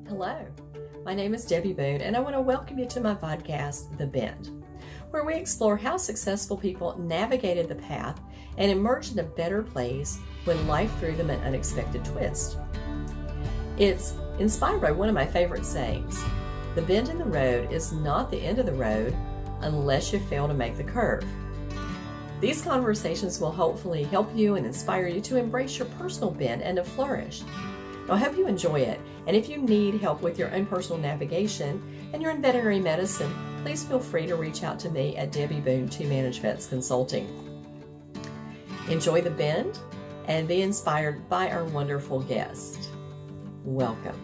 Hello, my name is Debbie Boone, and I want to welcome you to my podcast, The Bend, where we explore how successful people navigated the path and emerged in a better place when life threw them an unexpected twist. It's inspired by one of my favorite sayings: the bend in the road is not the end of the road unless you fail to make the curve. These conversations will hopefully help you and inspire you to embrace your personal bend and to flourish. I hope you enjoy it, and if you need help with your own personal navigation and you're in veterinary medicine, please feel free to reach out to me at Debbie Boone 2 Manage Vets Consulting. Enjoy the bend and be inspired by our wonderful guest. Welcome.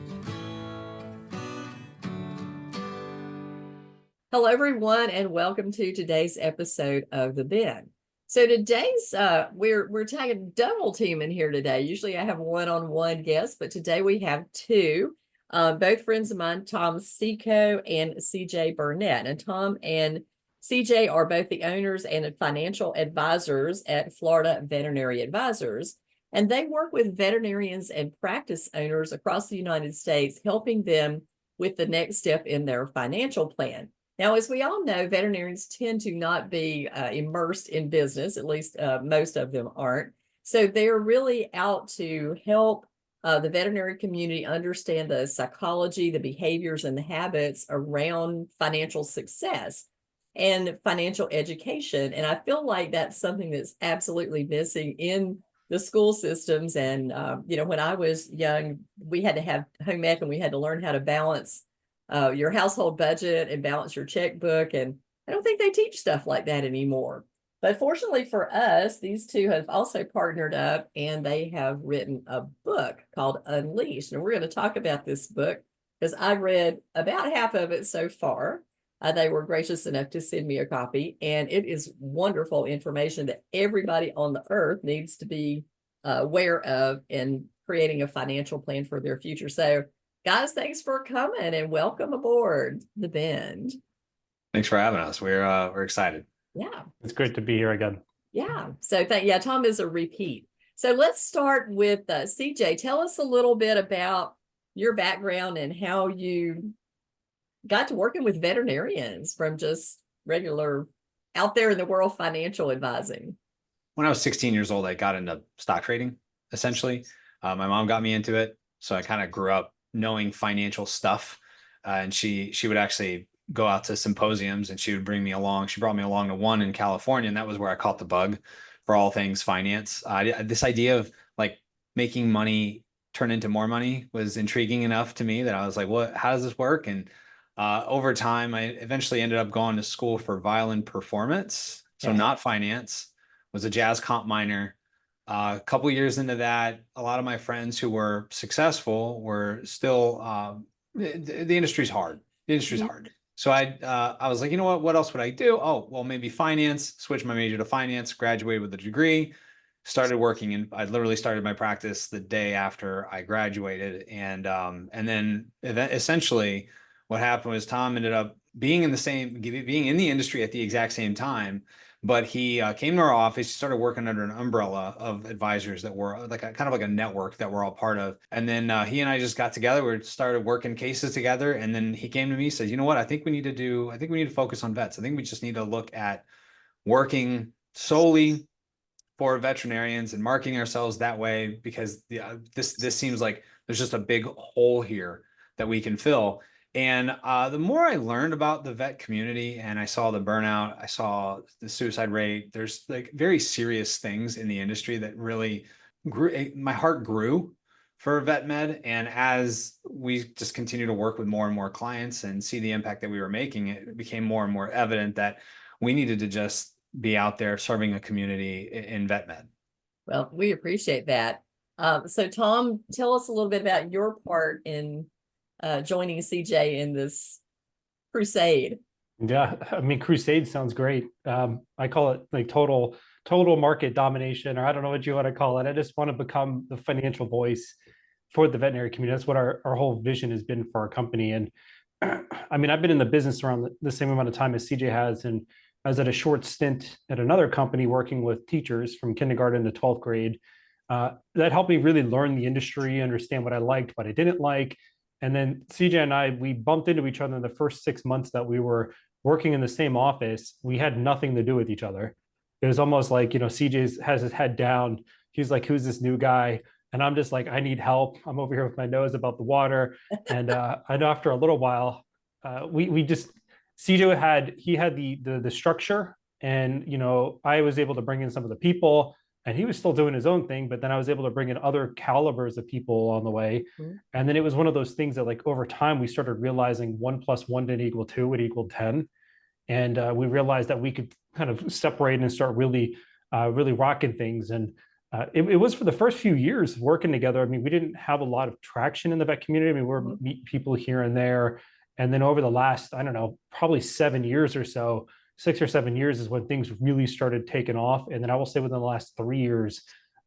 Hello, everyone, and welcome to today's episode of The Bend. So today's we're tagging double team in here today. Usually I have one-on-one guests, but today we have two, both friends of mine, Tom Seeko and CJ Burnett. And Tom and CJ are both the owners and financial advisors at Florida Veterinary Advisors. And they work with veterinarians and practice owners across the United States, helping them with the next step in their financial plan. Now, as we all know, veterinarians tend to not be immersed in business, at least most of them aren't. So they're really out to help the veterinary community understand the psychology, the behaviors, and the habits around financial success and financial education. And I feel like that's something that's absolutely missing in the school systems. And, when I was young, we had to have home ec and we had to learn how to balance your household budget and balance your checkbook. And I don't think they teach stuff like that anymore. But fortunately for us, these two have also partnered up and they have written a book called Unleashed. And we're going to talk about this book because I've read about half of it so far. They were gracious enough to send me a copy, and it is wonderful information that everybody on the earth needs to be aware of in creating a financial plan for their future. So guys, thanks for coming and welcome aboard The Bend. Thanks for having us. We're excited. Yeah. It's great to be here again. Yeah. So Tom is a repeat. So let's start with CJ. Tell us a little bit about your background and how you got to working with veterinarians from just regular out there in the world financial advising. When I was 16 years old, I got into stock trading, essentially. My mom got me into it. So I kind of grew up knowing financial stuff. And she would actually go out to symposiums and she would bring me along. She brought me along to one in California, and that was where I caught the bug for all things finance. This idea of like making money turn into more money was intriguing enough to me that I was like, how does this work? And over time, I eventually ended up going to school for violin performance. So not finance, was a jazz comp minor. A couple of years into that, a lot of my friends who were successful were still, the industry's hard. The industry's hard. So I was like, you know what else would I do? Oh, well, maybe finance, switch my major to finance, graduated with a degree, started working. And I literally started my practice the day after I graduated. And then essentially what happened was Tom ended up being in the industry at the exact same time. But he came to our office, he started working under an umbrella of advisors that were like kind of like a network that we're all part of. And then he and I just got together, we started working cases together. And then he came to me and said, you know what, I think we need to focus on vets. I think we just need to look at working solely for veterinarians and marketing ourselves that way, because this seems like there's just a big hole here that we can fill. And the more I learned about the vet community and I saw the burnout, I saw the suicide rate, there's like very serious things in the industry that really grew. My heart grew for vet med. And as we just continue to work with more and more clients and see the impact that we were making, it became more and more evident that we needed to just be out there serving a community in vet med. Well, we appreciate that. So Tom, tell us a little bit about your part in joining CJ in this crusade. Yeah, I mean, crusade sounds great. I call it like total market domination, or I don't know what you want to call it. I just want to become the financial voice for the veterinary community. That's what our whole vision has been for our company. And I mean, I've been in the business around the same amount of time as CJ has, and I was at a short stint at another company working with teachers from kindergarten to 12th grade. That helped me really learn the industry, understand what I liked, what I didn't like, And then CJ and I, we bumped into each other in the first 6 months that we were working in the same office. We had nothing to do with each other. It was almost like, CJ has his head down. He's like, who's this new guy? And I'm just like, I need help. I'm over here with my nose about the water. And I know after a little while, we just, CJ had the structure, and I was able to bring in some of the people, and he was still doing his own thing, but then I was able to bring in other calibers of people on the way. Mm-hmm. And then it was one of those things that, like, over time we started realizing 1+1 didn't equal 2, it equaled 10. And we realized that we could kind of separate and start really rocking things. And it was for the first few years working together. I mean, we didn't have a lot of traction in the vet community. I mean, we're meet people here and there. And then over the last, I don't know, probably 7 years or so, 6 or 7 years is when things really started taking off. And then I will say within the last 3 years,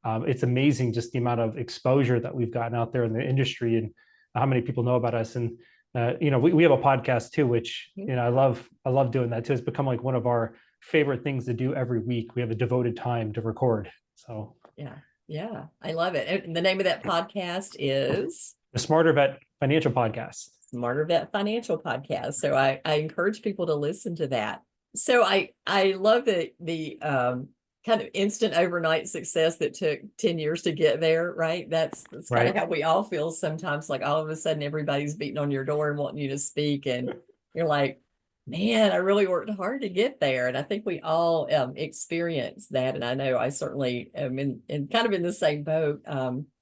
it's amazing just the amount of exposure that we've gotten out there in the industry and how many people know about us. And we have a podcast too, which I love doing that too. It's become like one of our favorite things to do every week. We have a devoted time to record. So yeah, I love it. And the name of that podcast is the Smarter Vet Financial Podcast. Smarter Vet Financial Podcast. So I encourage people to listen to that. So I love the kind of instant overnight success that took 10 years to get there, right? That's kind of how we all feel sometimes, like all of a sudden everybody's beating on your door and wanting you to speak, and you're like, man, I really worked hard to get there. And I think we all experience that. And I know I certainly am in kind of in the same boat.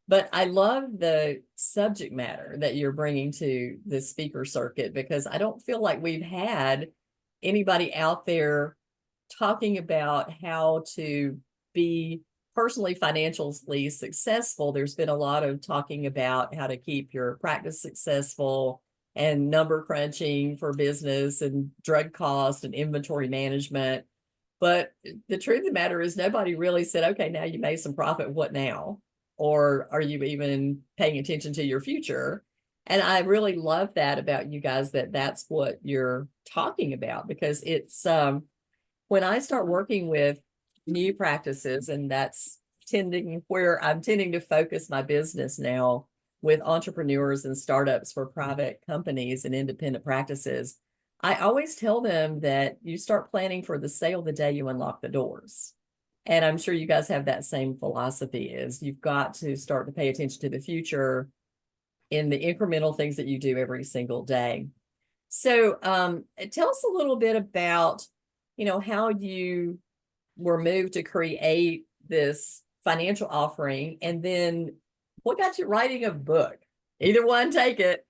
But I love the subject matter that you're bringing to the speaker circuit, because I don't feel like we've had anybody out there talking about how to be personally financially successful. There's been a lot of talking about how to keep your practice successful and number crunching for business and drug cost and inventory management. But the truth of the matter is nobody really said, okay, now you made some profit, what now? Or are you even paying attention to your future? And I really love that about you guys, that's what you're talking about, because it's when I start working with new practices, and that's where I'm tending to focus my business now with entrepreneurs and startups for private companies and independent practices, I always tell them that you start planning for the sale the day you unlock the doors. And I'm sure you guys have that same philosophy, is you've got to start to pay attention to the future in the incremental things that you do every single day. So tell us a little bit about, how you were moved to create this financial offering, and then what got you writing a book? Either one, take it.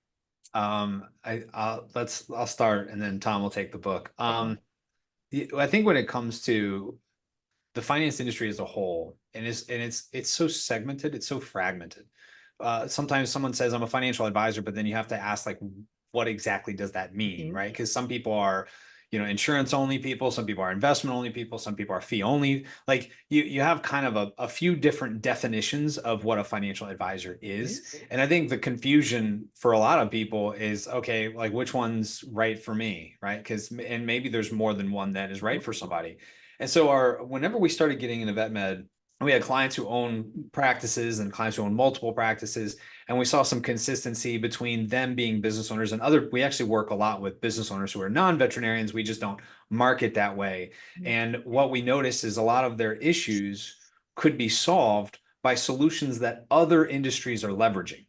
I'll start, and then Tom will take the book. I think when it comes to the finance industry as a whole, and it's so segmented, it's so fragmented. Sometimes someone says I'm a financial advisor, but then you have to ask, like, what exactly does that mean, right? Because some people are, insurance only people, some people are investment only people, some people are fee only. Like you have kind of a few different definitions of what a financial advisor is. And I think the confusion for a lot of people is, okay, like, which one's right for me, right? And maybe there's more than one that is right for somebody. And so whenever we started getting into vet med, we had clients who own practices and clients who own multiple practices. And we saw some consistency between them being business owners and we actually work a lot with business owners who are non-veterinarians. We just don't market that way. And what we noticed is a lot of their issues could be solved by solutions that other industries are leveraging.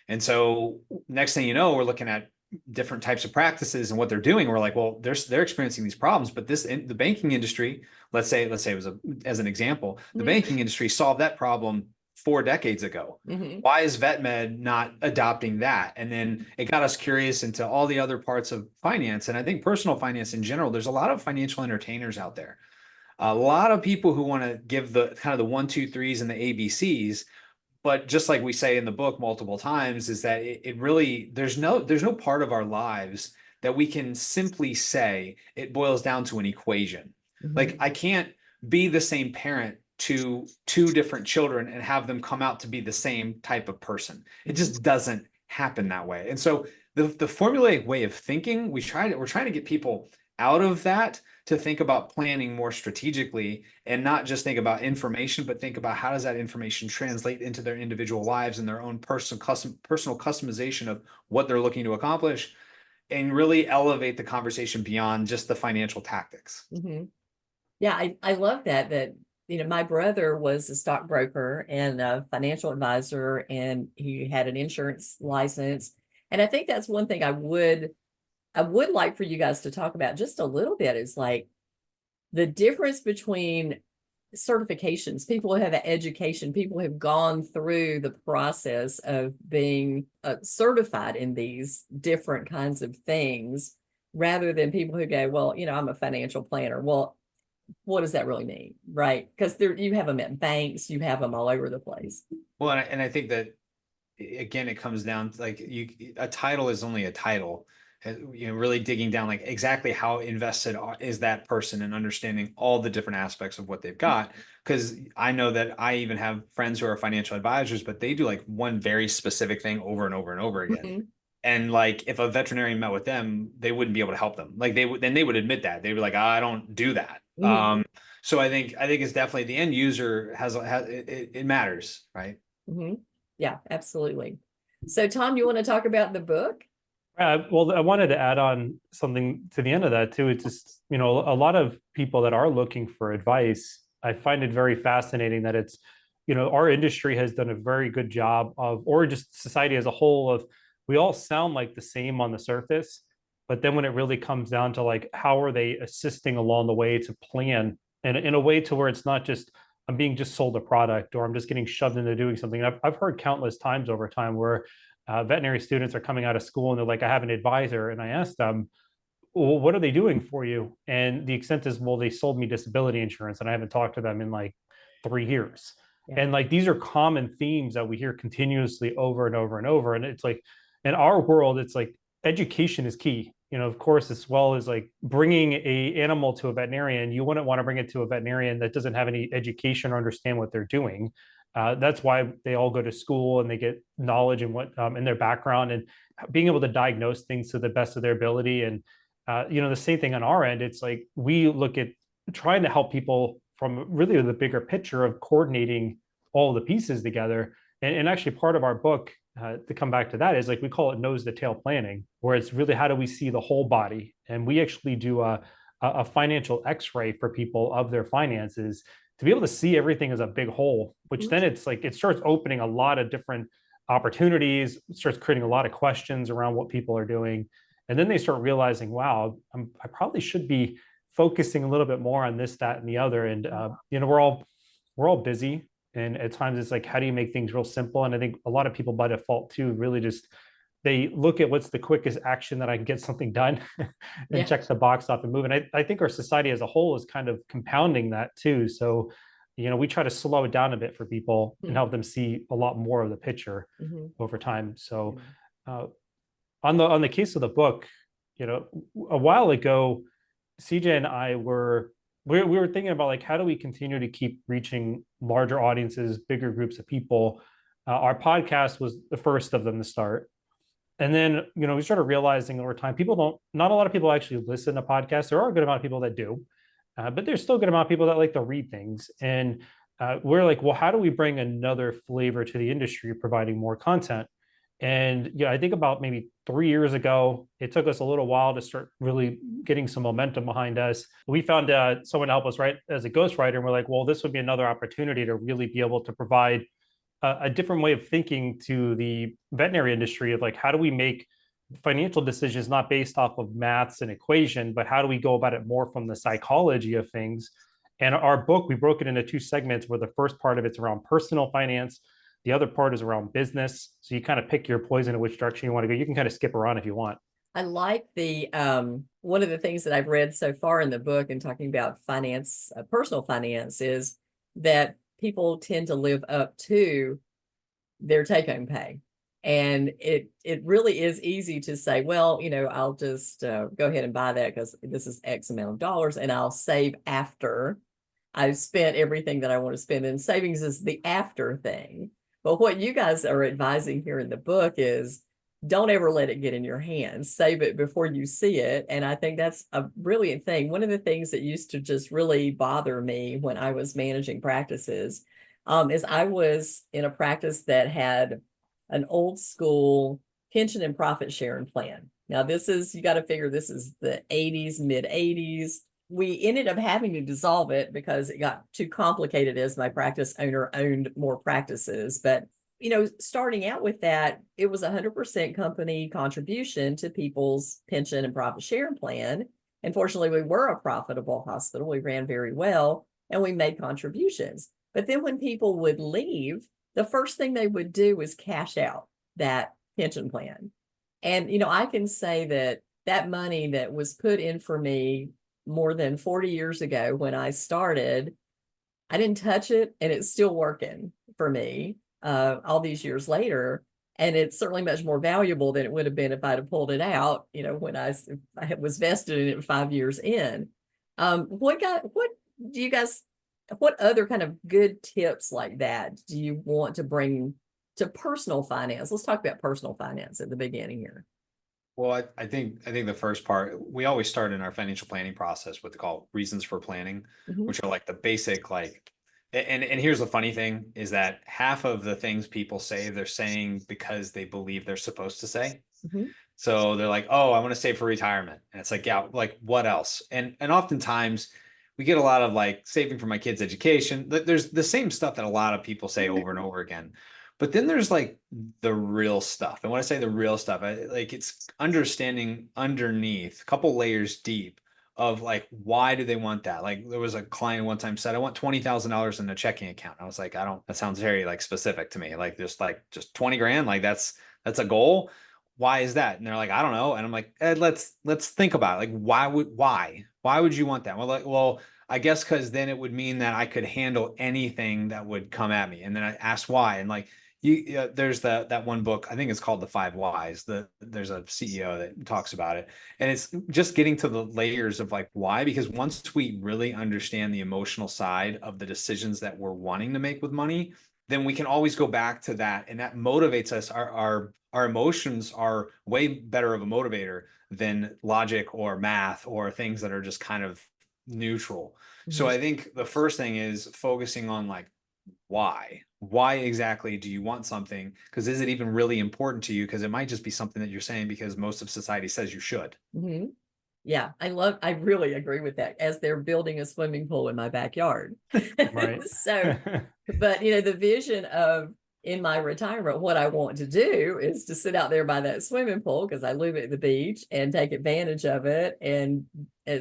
And so next thing you know, we're looking at different types of practices and what they're doing. We're like, well, they're experiencing these problems, but the banking industry, let's say it was as an example, the banking industry solved that problem 4 decades ago. Why is vet med not adopting that? And then it got us curious into all the other parts of finance. And I think personal finance in general, there's a lot of financial entertainers out there. A lot of people who want to give the kind of the 1, 2, 3s and the ABCs. But just like we say in the book multiple times, is that it really, there's no part of our lives that we can simply say it boils down to an equation. Like, I can't be the same parent to 2 different children and have them come out to be the same type of person. It just doesn't happen that way. And so the formulaic way of thinking, we're trying to get people out of that to think about planning more strategically and not just think about information, but think about how does that information translate into their individual lives and their own personal customization of what they're looking to accomplish, and really elevate the conversation beyond just the financial tactics. Mm-hmm. Yeah, I love that, my brother was a stockbroker and a financial advisor, and he had an insurance license. And I think that's one thing I would like for you guys to talk about just a little bit, is like the difference between certifications. People who have an education, people who have gone through the process of being certified in these different kinds of things, rather than people who go, well, I'm a financial planner. Well, what does that really mean? Right? Because you have them at banks, you have them all over the place. Well, and I think that, again, it comes down to like a title is only a title. Really digging down, like exactly how invested is that person and understanding all the different aspects of what they've got. Because I know that I even have friends who are financial advisors, but they do like one very specific thing over and over and over again. Mm-hmm. And like, if a veterinarian met with them, they wouldn't be able to help them. Like they would admit that. They'd be like, I don't do that. Mm-hmm. So I think it's definitely the end user has it matters, right? Mm-hmm. Yeah, absolutely. So Tom, you want to talk about the book? Well, I wanted to add on something to the end of that too. It's just, a lot of people that are looking for advice, I find it very fascinating that it's, our industry has done a very good job of, or just society as a whole, of, we all sound like the same on the surface, but then when it really comes down to like, how are they assisting along the way to plan, and in a way to where it's not just, I'm being just sold a product, or I'm just getting shoved into doing something. I've heard countless times over time where veterinary students are coming out of school and they're like, I have an advisor. And I asked them, well, what are they doing for you? And the extent is, well, they sold me disability insurance and I haven't talked to them in like 3 years. Yeah. And like, these are common themes that we hear continuously over and over and over. And it's like, in our world, it's like education is key. Of course, as well as like bringing a animal to a veterinarian, you wouldn't want to bring it to a veterinarian that doesn't have any education or understand what they're doing. That's why they all go to school and they get knowledge and what in their background, and being able to diagnose things to the best of their ability. And the same thing on our end. It's like we look at trying to help people from really the bigger picture of coordinating all the pieces together. And actually, part of our book, to come back to that, is like we call it nose to tail planning, where it's really how do we see the whole body. And we actually do a financial X-ray for people of their finances, to be able to see everything as a big whole, which then it's like, it starts opening a lot of different opportunities, starts creating a lot of questions around what people are doing. And then they start realizing, wow, I probably should be focusing a little bit more on this, that, and the other. And, we're all busy. And at times it's like, how do you make things real simple? And I think a lot of people by default too, really just, they look at what's the quickest action that I can get something done and check the box off and move. And I think our society as a whole is kind of compounding that too. So, we try to slow it down a bit for people and help them see a lot more of the picture over time. So on the case of the book, a while ago, CJ and I we were thinking about like, how do we continue to keep reaching larger audiences, bigger groups of people? Our podcast was the first of them to start. And then, we started realizing over time, not a lot of people actually listen to podcasts. There are a good amount of people that do, but there's still a good amount of people that like to read things. And we're like, well, how do we bring another flavor to the industry, providing more content? And I think about maybe 3 years ago, it took us a little while to start really getting some momentum behind us. We found someone to help us write as a ghostwriter, and we're like, well, this would be another opportunity to really be able to provide a different way of thinking to the veterinary industry, of like, how do we make financial decisions not based off of maths and equation, but how do we go about it more from the psychology of things? And our book, we broke it into 2 segments, where the first part of it's around personal finance. The other part is around business. So you kind of pick your poison in which direction you want to go. You can kind of skip around if you want. I like the one of the things that I've read so far in the book, and talking about finance, personal finance, is that people tend to live up to their take-home pay. And it really is easy to say, well, I'll just go ahead and buy that because this is X amount of dollars, and I'll save after I've spent everything that I want to spend. And savings is the after thing. But what you guys are advising here in the book is don't ever let it get in your hands. Save it before you see it. And I think that's a brilliant thing. One of the things that used to just really bother me when I was managing practices is I was in a practice that had an old school pension and profit sharing plan. Now, you got to figure this is the 80s, mid 80s. We ended up having to dissolve it because it got too complicated as my practice owner owned more practices. But starting out with that, it was 100% company contribution to people's pension and profit sharing plan. And fortunately, we were a profitable hospital. We ran very well and we made contributions. But then when people would leave, the first thing they would do was cash out that pension plan. And, I can say that money that was put in for me more than 40 years ago when I started, I didn't touch it and it's still working for me all these years later. And it's certainly much more valuable than it would have been if I'd have pulled it out, when I was vested in it 5 years in. What other kind of good tips like that do you want to bring to personal finance? Let's talk about personal finance at the beginning here. Well, I think the first part, we always start in our financial planning process with called reasons for planning, which are like the basic, and here's the funny thing is that half of the things people say, they're saying because they believe they're supposed to say. So they're like, oh, I want to save for retirement. And it's like, yeah, like what else? And oftentimes we get a lot of saving for my kids' education. There's the same stuff that a lot of people say over and over again. But then there's the real stuff. And when I say the real stuff, it's understanding underneath, a couple layers deep of why do they want that? There was a client one time said, I want $20,000 in a checking account. I was like, that sounds very specific to me. Just 20 grand. That's a goal. Why is that? And they're like, I don't know. And I'm like, let's think about it. Why would you want that? Well, I guess because then it would mean that I could handle anything that would come at me. And then I asked why. And there's that one book, I think it's called The 5 Whys. There's a CEO that talks about it. And it's just getting to the layers of why, because once we really understand the emotional side of the decisions that we're wanting to make with money, then we can always go back to that. And that motivates us. Our emotions are way better of a motivator than logic or math or things that are just kind of neutral. So I think the first thing is focusing on why exactly do you want something? Because is it even really important to you? Because it might just be something that you're saying because most of society says you should. Yeah, I really agree with that, as they're building a swimming pool in my backyard. Right. So, but the vision of in my retirement, what I want to do is to sit out there by that swimming pool because I live at the beach and take advantage of it and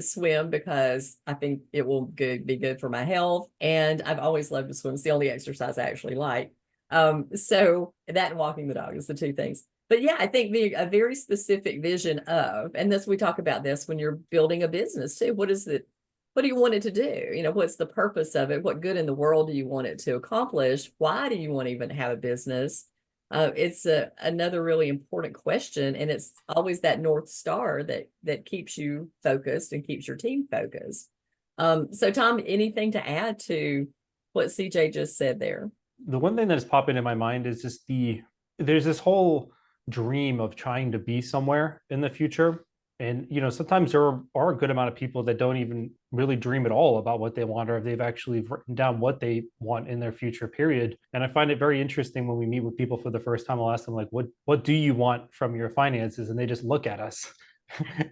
swim because I think it will be good for my health. And I've always loved to swim. It's the only exercise I actually like. So that and walking the dog is the two things. But yeah, I think a very specific vision of, and we talk about this when you're building a business too. What do you want it to do? What's the purpose of it? What good in the world do you want it to accomplish? Why do you want to even have a business? It's another really important question. And it's always that North Star that keeps you focused and keeps your team focused. So Tom, anything to add to what CJ just said there? The one thing that is popping in my mind is just there's this whole dream of trying to be somewhere in the future. And, sometimes there are a good amount of people that don't even really dream at all about what they want, or if they've actually written down what they want in their future period. And I find it very interesting when we meet with people for the first time, I'll ask them what do you want from your finances? And they just look at us.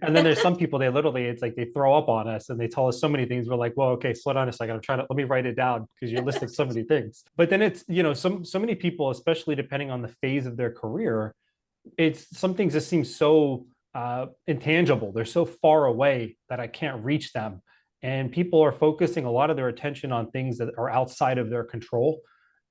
And then there's some people, it's like they throw up on us and they tell us so many things. We're like, well, okay, slow down a second. Let me write it down because you're listing so many things. But then it's, so many people, especially depending on the phase of their career, some things just seem so intangible. They're so far away that I can't reach them. And people are focusing a lot of their attention on things that are outside of their control.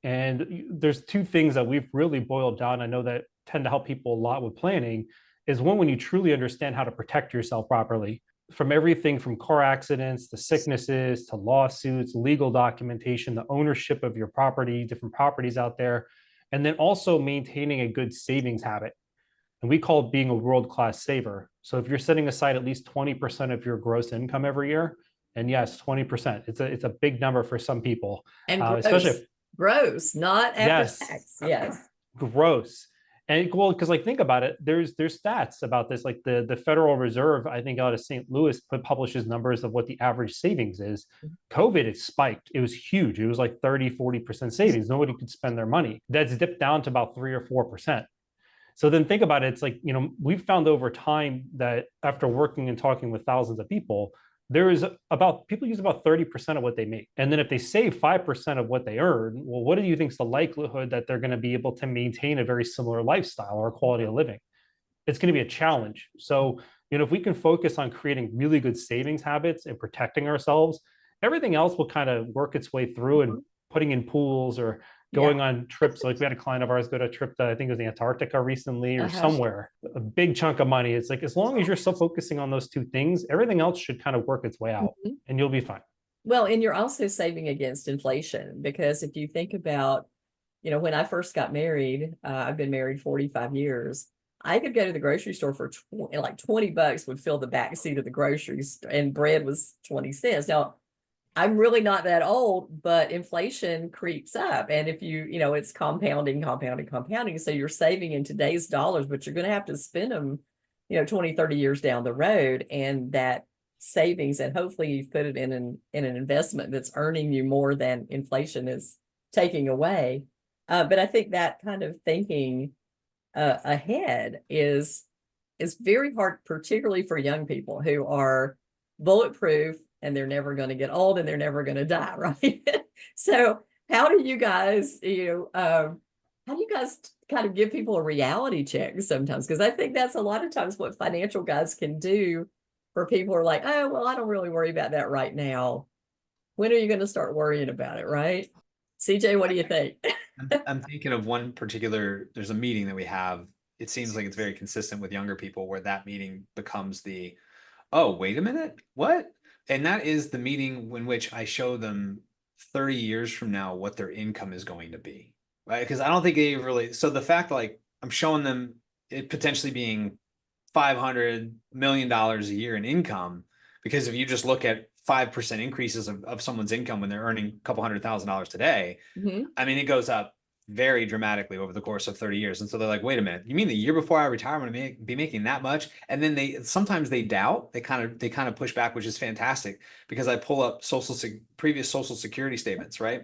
And there's two things that we've really boiled down. I know that tend to help people a lot with planning is one, when you truly understand how to protect yourself properly from everything from car accidents to sicknesses to lawsuits, legal documentation, the ownership of your property, different properties out there, and then also maintaining a good savings habit. And we call it being a world-class saver. So if you're setting aside at least 20% of your gross income every year, and yes, 20%, it's a big number for some people. And especially gross, not after tax. Yes. Gross. And well, because like think about it, there's stats about this. Like the Federal Reserve, I think out of St. Louis, publishes numbers of what the average savings is. COVID, it spiked. It was huge. It was like 30-40% savings. Nobody could spend their money. That's dipped down to about 3 or 4%. So then think about it. It's like, we've found over time that after working and talking with thousands of people, people use about 30% of what they make. And then if they save 5% of what they earn, well, what do you think is the likelihood that they're going to be able to maintain a very similar lifestyle or quality of living? It's going to be a challenge. So, if we can focus on creating really good savings habits and protecting ourselves, everything else will kind of work its way through, and putting in pools or going on trips. Like we had a client of ours go to a trip to, I think it was Antarctica recently or somewhere, a big chunk of money. It's like, as long as you're still focusing on those two things, everything else should kind of work its way out and you'll be fine. Well, and you're also saving against inflation, because if you think about, when I first got married, I've been married 45 years. I could go to the grocery store for like $20 would fill the back seat of the groceries, and bread was 20 cents. Now, I'm really not that old, but inflation creeps up. And if it's compounding. So you're saving in today's dollars, but you're going to have to spend them, 20, 30 years down the road. And that savings, and hopefully you've put it in an investment that's earning you more than inflation is taking away. But I think that kind of thinking ahead is very hard, particularly for young people who are bulletproof, and they're never going to get old, and they're never going to die, right? So how do you guys, kind of give people a reality check sometimes? Because I think that's a lot of times what financial guys can do for people who are like, oh, well, I don't really worry about that right now. When are you going to start worrying about it, right? CJ, what do you think? I'm thinking of one particular, there's a meeting that we have. It seems like it's very consistent with younger people, where that meeting becomes oh, wait a minute, what? And that is the meeting in which I show them 30 years from now what their income is going to be, right? Because I don't think they really, so the fact, like, I'm showing them it potentially being $500 million a year in income, because if you just look at 5% increases of someone's income when they're earning a couple $100,000 today, I mean, it goes up very dramatically over the course of 30 years. And so they're like, wait a minute, you mean the year before I retire, I'm going to be making that much? And then sometimes they doubt, they kind of push back, which is fantastic, because I pull up previous social security statements, right?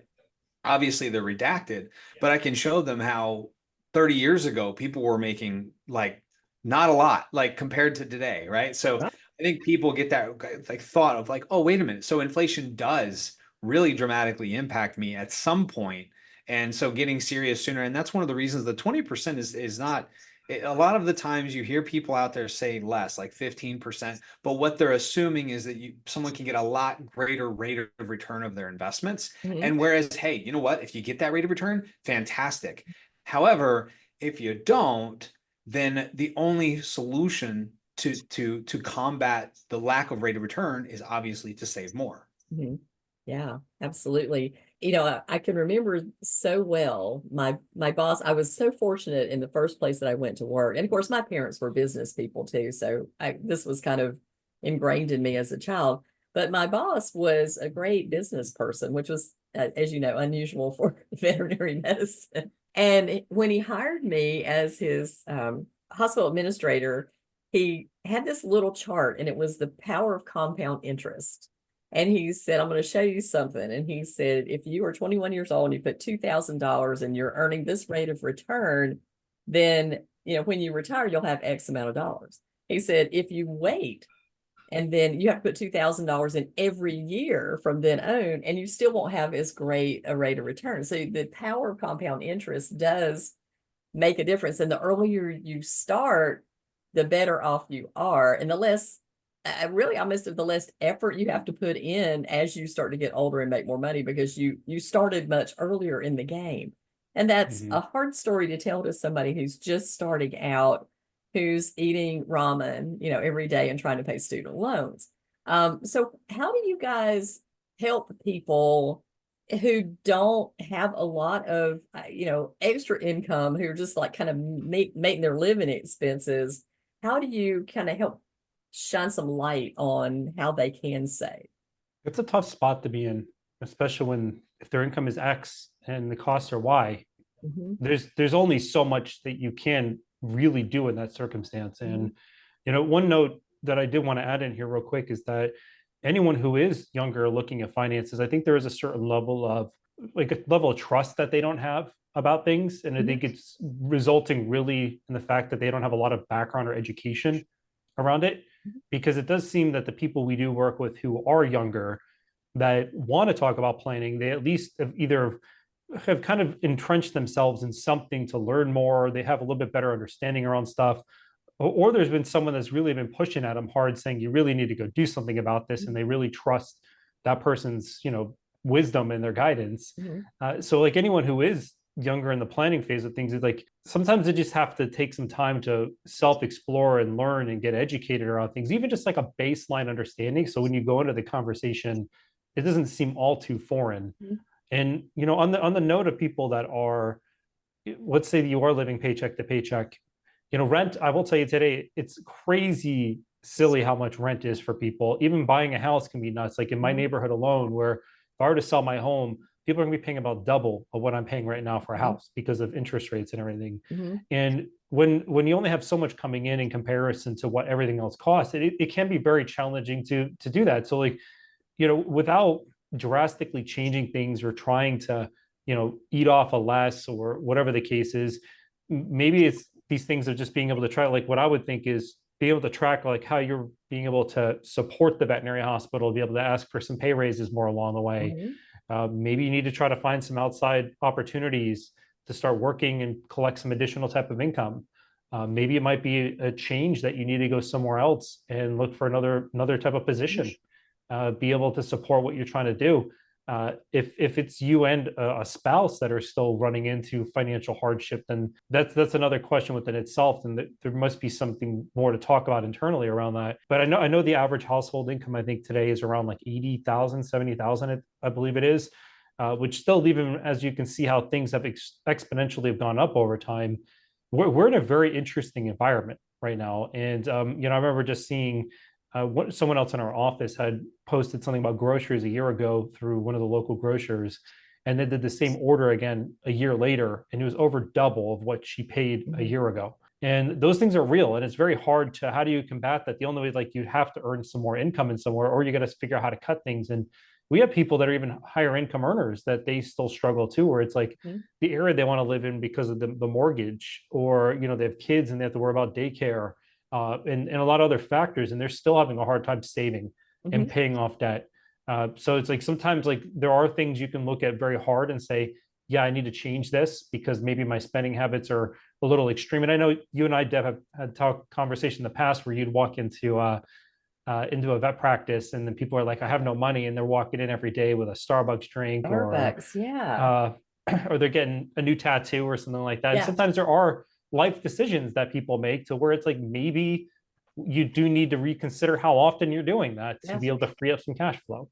Obviously they're redacted, but I can show them how 30 years ago, people were making like not a lot, like compared to today, right? So I think people get that like thought of like, oh, wait a minute. So inflation does really dramatically impact me at some point. And so getting serious sooner. And that's one of the reasons the 20% is not, a lot of the times you hear people out there say less, like 15%, but what they're assuming is that someone can get a lot greater rate of return of their investments. And whereas, hey, you know what, if you get that rate of return, fantastic. However, if you don't, then the only solution to combat the lack of rate of return is obviously to save more. Yeah, absolutely. I can remember so well my boss. I was so fortunate in the first place that I went to work. And of course, my parents were business people too. So this was kind of ingrained in me as a child. But my boss was a great business person, which was, as you know, unusual for veterinary medicine. And when he hired me as his hospital administrator, he had this little chart, and it was the power of compound interest. And he said, I'm going to show you something. And he said, if you are 21 years old and you put $2,000 and you're earning this rate of return, then, when you retire, you'll have X amount of dollars. He said, if you wait, and then you have to put $2,000 in every year from then on, and you still won't have as great a rate of return. So the power of compound interest does make a difference. And the earlier you start, the better off you are. And the less, really almost the less effort you have to put in as you start to get older and make more money, because you started much earlier in the game. And that's a hard story to tell to somebody who's just starting out, who's eating ramen, every day and trying to pay student loans. So how do you guys help people who don't have a lot of, extra income, who are just like kind of making their living expenses? How do you kind of help shine some light on how they can save? It's a tough spot to be in, especially if their income is X and the costs are Y. Mhm. there's only so much that you can really do in that circumstance. And one note that I did want to add in here real quick is that anyone who is younger looking at finances, I think there is a certain level of trust that they don't have about things. And I think it's resulting really in the fact that they don't have a lot of background or education around it, because it does seem that the people we do work with who are younger that want to talk about planning, they at least have either have kind of entrenched themselves in something to learn more. They have a little bit better understanding around stuff, or there's been someone that's really been pushing at them hard, saying you really need to go do something about this, and they really trust that person's wisdom and their guidance. So like anyone who is younger in the planning phase of things, is like sometimes they just have to take some time to self-explore and learn and get educated around things, even just like a baseline understanding. So when you go into the conversation, it doesn't seem all too foreign. And on the note of people that are, let's say that you are living paycheck to paycheck, rent, I will tell you today, it's crazy silly how much rent is for people. Even buying a house can be nuts. Like in my neighborhood alone, where if I were to sell my home, people are going to be paying about double of what I'm paying right now for a house because of interest rates and everything. And when you only have so much coming in comparison to what everything else costs, it can be very challenging to do that. So like, without drastically changing things or trying to, eat off a less or whatever the case is, maybe it's these things of just being able to try. Like what I would think is be able to track like how you're being able to support the veterinary hospital, be able to ask for some pay raises more along the way. Maybe you need to try to find some outside opportunities to start working and collect some additional type of income. Maybe it might be a change that you need to go somewhere else and look for another type of position. Be able to support what you're trying to do. If it's you and a spouse that are still running into financial hardship, then that's another question within itself, and there must be something more to talk about internally around that. But I know the average household income, I think today, is around like 80,000, 70,000, I believe it is, which still, even as you can see how things have exponentially have gone up over time, we're in a very interesting environment right now. And I remember just seeing someone else in our office had posted something about groceries a year ago through one of the local grocers, and they did the same order again a year later, and it was over double of what she paid a year ago. And those things are real, and it's very hard to, how do you combat that? The only way, like, you have to earn some more income in somewhere, or you got to figure out how to cut things. And we have people that are even higher income earners that they still struggle too, where it's like the area they want to live in because of the mortgage, or they have kids and they have to worry about daycare, and a lot of other factors, and they're still having a hard time saving and paying off debt. So it's like sometimes like there are things you can look at very hard and say, yeah, I need to change this because maybe my spending habits are a little extreme. And I know you and I, Deb, have had conversation in the past where you'd walk into a vet practice, and then people are like, I have no money, and they're walking in every day with a Starbucks drink, Starbucks, yeah. or they're getting a new tattoo or something like that. Yeah. And sometimes there are life decisions that people make to where it's like maybe you do need to reconsider how often you're doing that to be able to free up some cash flow.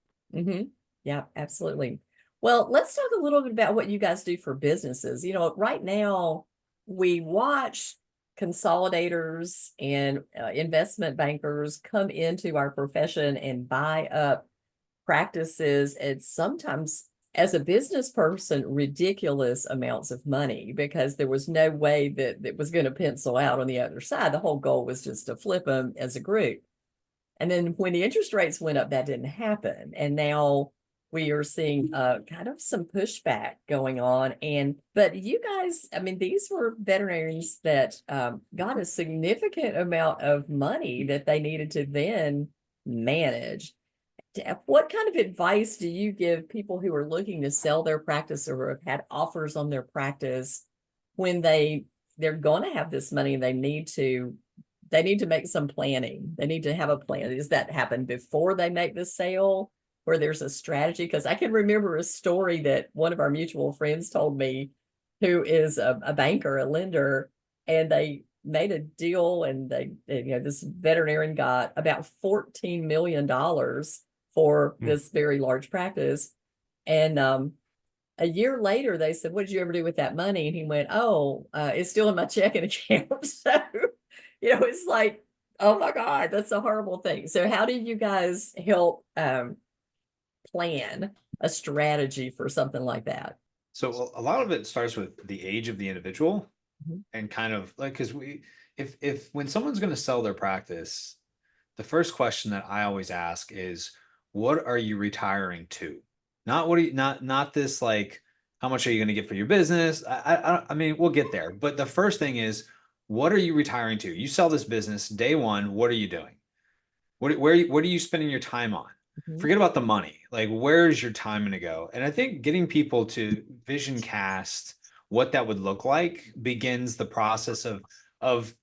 Yeah, absolutely. Well, let's talk a little bit about what you guys do for businesses. Right now we watch consolidators and investment bankers come into our profession and buy up practices, and sometimes, as a business person, ridiculous amounts of money, because there was no way that it was going to pencil out on the other side. The whole goal was just to flip them as a group. And then when the interest rates went up, that didn't happen. And now we are seeing kind of some pushback going on. But you guys, I mean, these were veterinarians that got a significant amount of money that they needed to then manage. What kind of advice do you give people who are looking to sell their practice or have had offers on their practice when they're going to have this money and they need to make some planning? They need to have a plan. Does that happen before they make the sale, where there's a strategy? Because I can remember a story that one of our mutual friends told me, who is a banker, a lender, and they made a deal, and this veterinarian got about $14 million for this very large practice. And a year later, they said, what did you ever do with that money? And he went, oh, it's still in my checking account. So, it's like, oh my God, that's a horrible thing. So how do you guys help plan a strategy for something like that? So a lot of it starts with the age of the individual Mhm. and kind of like, because if when someone's going to sell their practice, the first question that I always ask is, what are you retiring to? Not what are you, not this like, how much are you going to get for your business? I mean, we'll get there. But the first thing is, what are you retiring to? You sell this business day one. What are you doing? What are you spending your time on? Mhm. Forget about the money. Like, where's your time going to go? And I think getting people to vision cast what that would look like begins the process of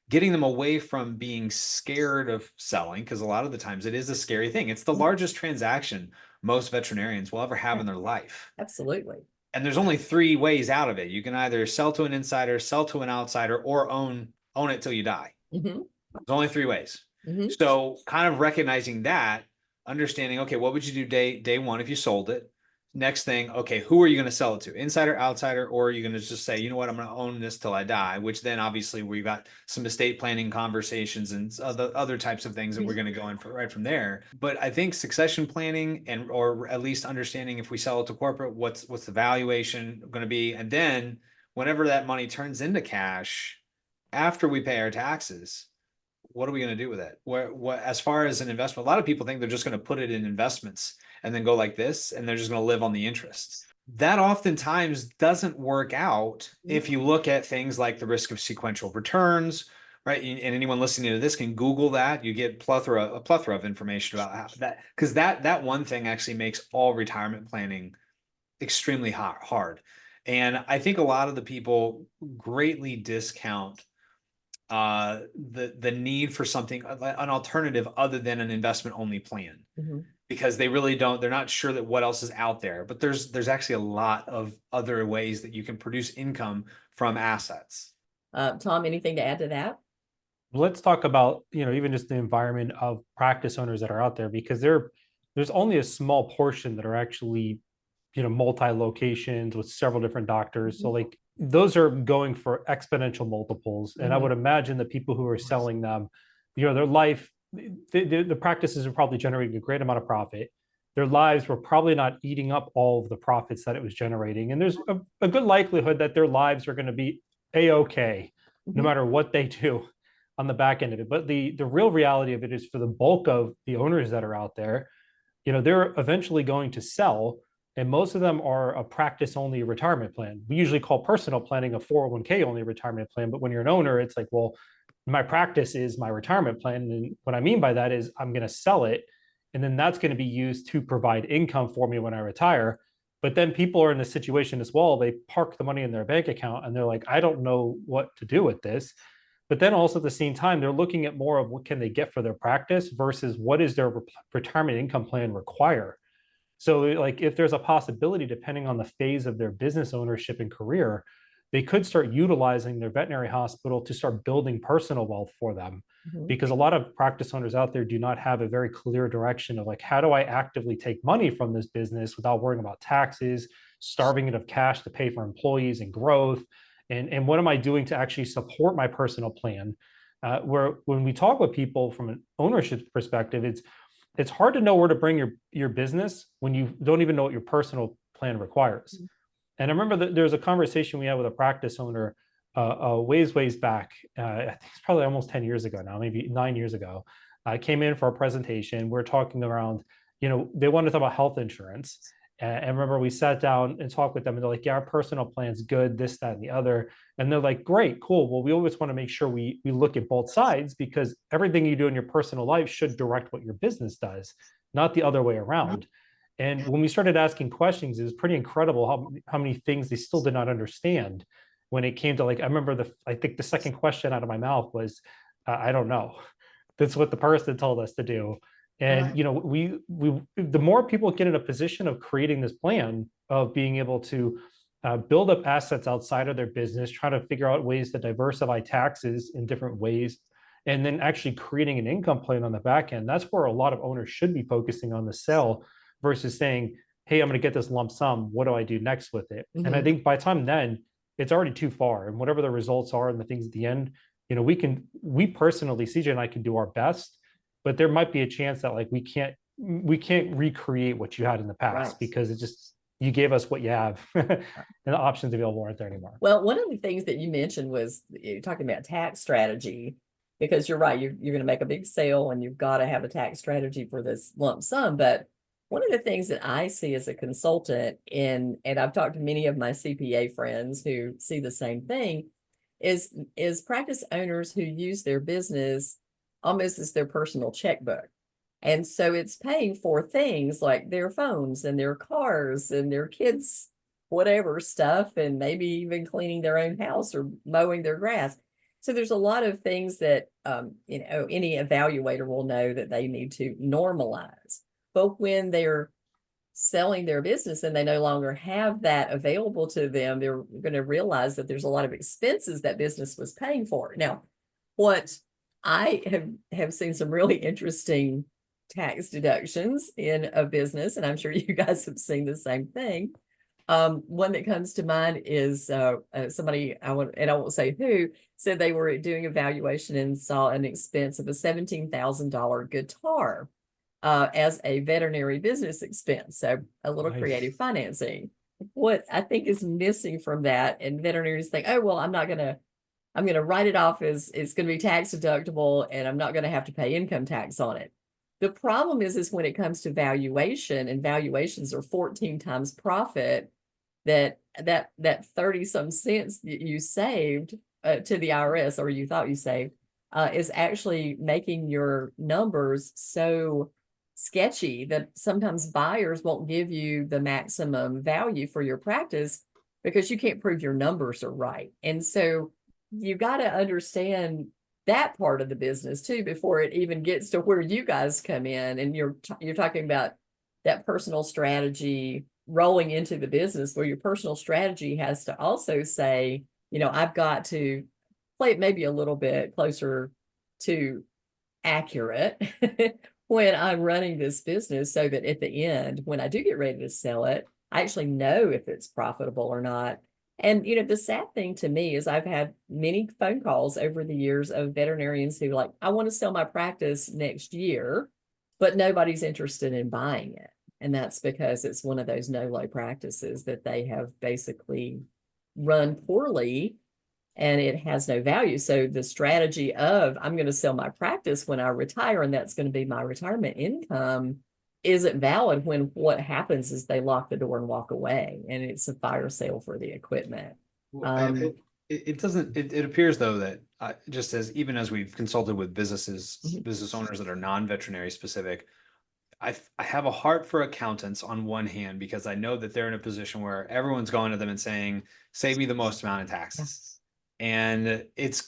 getting them away from being scared of selling, because a lot of the times it is a scary thing. It's the Mhm. largest transaction most veterinarians will ever have Yeah, in their life. absolutely. And there's only three ways out of it. You can either sell to an insider, sell to an outsider, or own it till you die. Hmm. There's only three ways. Hmm. So kind of recognizing that, understanding, okay, what would you do day one if you sold it? Next thing, okay, who are you going to sell it to? Insider, outsider, or are you going to just say, you know what, I'm going to own this till I die? Which then obviously we've got some estate planning conversations and other types of things that we're going to go in for right from there. But I think succession planning, and or at least understanding if we sell it to corporate, what's the valuation going to be? And then whenever that money turns into cash, after we pay our taxes, what are we going to do with it? What, as far as an investment, a lot of people think they're just going to put it in investments and then go like this, and they're just going to live on the interest. That oftentimes doesn't work out if you look at things like the risk of sequential returns, right? And anyone listening to this can Google that. You get a plethora of information about how that, because that one thing actually makes all retirement planning extremely hard. And I think a lot of the people greatly discount the need for something, an alternative other than an investment only plan, Hmm. because they're not sure that what else is out there. But there's actually a lot of other ways that you can produce income from assets. Tom, anything to add to that? Let's talk about, even just the environment of practice owners that are out there, because there's only a small portion that are actually, multi-locations with several different doctors. So Mhm. like those are going for exponential multiples. And I Mhm. would imagine the people who are selling them, their life, the practices are probably generating a great amount of profit. Their lives were probably not eating up all of the profits that it was generating. And there's a good likelihood that their lives are going to be a-okay, no Mhm. matter what they do on the back end of it. But the real reality of it is, for the bulk of the owners that are out there, they're eventually going to sell, and most of them are a practice only retirement plan. We usually call personal planning a 401k only retirement plan, but when you're an owner, it's like, well, my practice is my retirement plan. And what I mean by that is I'm going to sell it, and then that's going to be used to provide income for me when I retire. But then people are in this situation as well. They park the money in their bank account and they're like, I don't know what to do with this. But then also at the same time, they're looking at more of what can they get for their practice versus what is their retirement income plan require. So like if there's a possibility, depending on the phase of their business ownership and career, they could start utilizing their veterinary hospital to start building personal wealth for them. Mhm. Because a lot of practice owners out there do not have a very clear direction of like, how do I actively take money from this business without worrying about taxes, starving it of cash to pay for employees and growth? And what am I doing to actually support my personal plan? Where when we talk with people from an ownership perspective, it's hard to know where to bring your business when you don't even know what your personal plan requires. And I remember that there was a conversation we had with a practice owner ways back. I think it's probably almost 10 years ago now, maybe 9 years ago. I came in for a presentation. We're talking around, they wanted to talk about health insurance. And remember, we sat down and talked with them, and they're like, yeah, our personal plan's good, this, that, and the other. And they're like, great, cool. Well, we always want to make sure we look at both sides, because everything you do in your personal life should direct what your business does, not the other way around. And when we started asking questions, it was pretty incredible how many things they still did not understand when it came to, like, I remember I think the second question out of my mouth was, I don't know. That's what the person told us to do. And the more people get in a position of creating this plan of being able to build up assets outside of their business, trying to figure out ways to diversify taxes in different ways, and then actually creating an income plan on the back end. That's where a lot of owners should be focusing on the sell versus saying, hey, I'm going to get this lump sum. What do I do next with it? And I Mhm. think by the time then, it's already too far. And whatever the results are and the things at the end, we personally, CJ and I can do our best, but there might be a chance that like we can't recreate what you had in the Right. past, because it just you gave us what you have, and the options available aren't there anymore. Well, one of the things that you mentioned was you're talking about tax strategy, because you're right, you're going to make a big sale and you've got to have a tax strategy for this lump sum. But one of the things that I see as a consultant and I've talked to many of my CPA friends who see the same thing, is practice owners who use their business almost as their personal checkbook. And so it's paying for things like their phones and their cars and their kids' whatever stuff, and maybe even cleaning their own house or mowing their grass. So there's a lot of things that, any evaluator will know that they need to normalize. But when they're selling their business and they no longer have that available to them, they're going to realize that there's a lot of expenses that business was paying for. Now, what I have seen some really interesting tax deductions in a business, and I'm sure you guys have seen the same thing. One that comes to mind is somebody, I won't say who, said they were doing evaluation and saw an expense of a $17,000 guitar as a veterinary business expense. So a little Nice. creative financing. What I think is missing from that, and veterinarians think, oh, well, I'm going to write it off as it's going to be tax deductible and I'm not going to have to pay income tax on it. The problem is when it comes to valuation, and valuations are 14 times profit, that 30 some cents that you saved to the IRS, or you thought you saved, is actually making your numbers so sketchy that sometimes buyers won't give you the maximum value for your practice because you can't prove your numbers are right. And so you got to understand that part of the business too before it even gets to where you guys come in, and you're talking about that personal strategy rolling into the business, where your personal strategy has to also say, I've got to play it maybe a little bit closer to accurate when I'm running this business, so that at the end, when I do get ready to sell it, I actually know if it's profitable or not. And, the sad thing to me is I've had many phone calls over the years of veterinarians who like, I want to sell my practice next year, but nobody's interested in buying it. And that's because it's one of those no-low practices that they have basically run poorly and it has no value. So the strategy of I'm going to sell my practice when I retire and that's going to be my retirement income isn't valid when what happens is they lock the door and walk away, and it's a fire sale for the equipment. It doesn't, it appears though that just even as we've consulted with business owners that are non-veterinary specific, I have a heart for accountants on one hand, because I know that they're in a position where everyone's going to them and saying, save me the most amount of taxes. And it's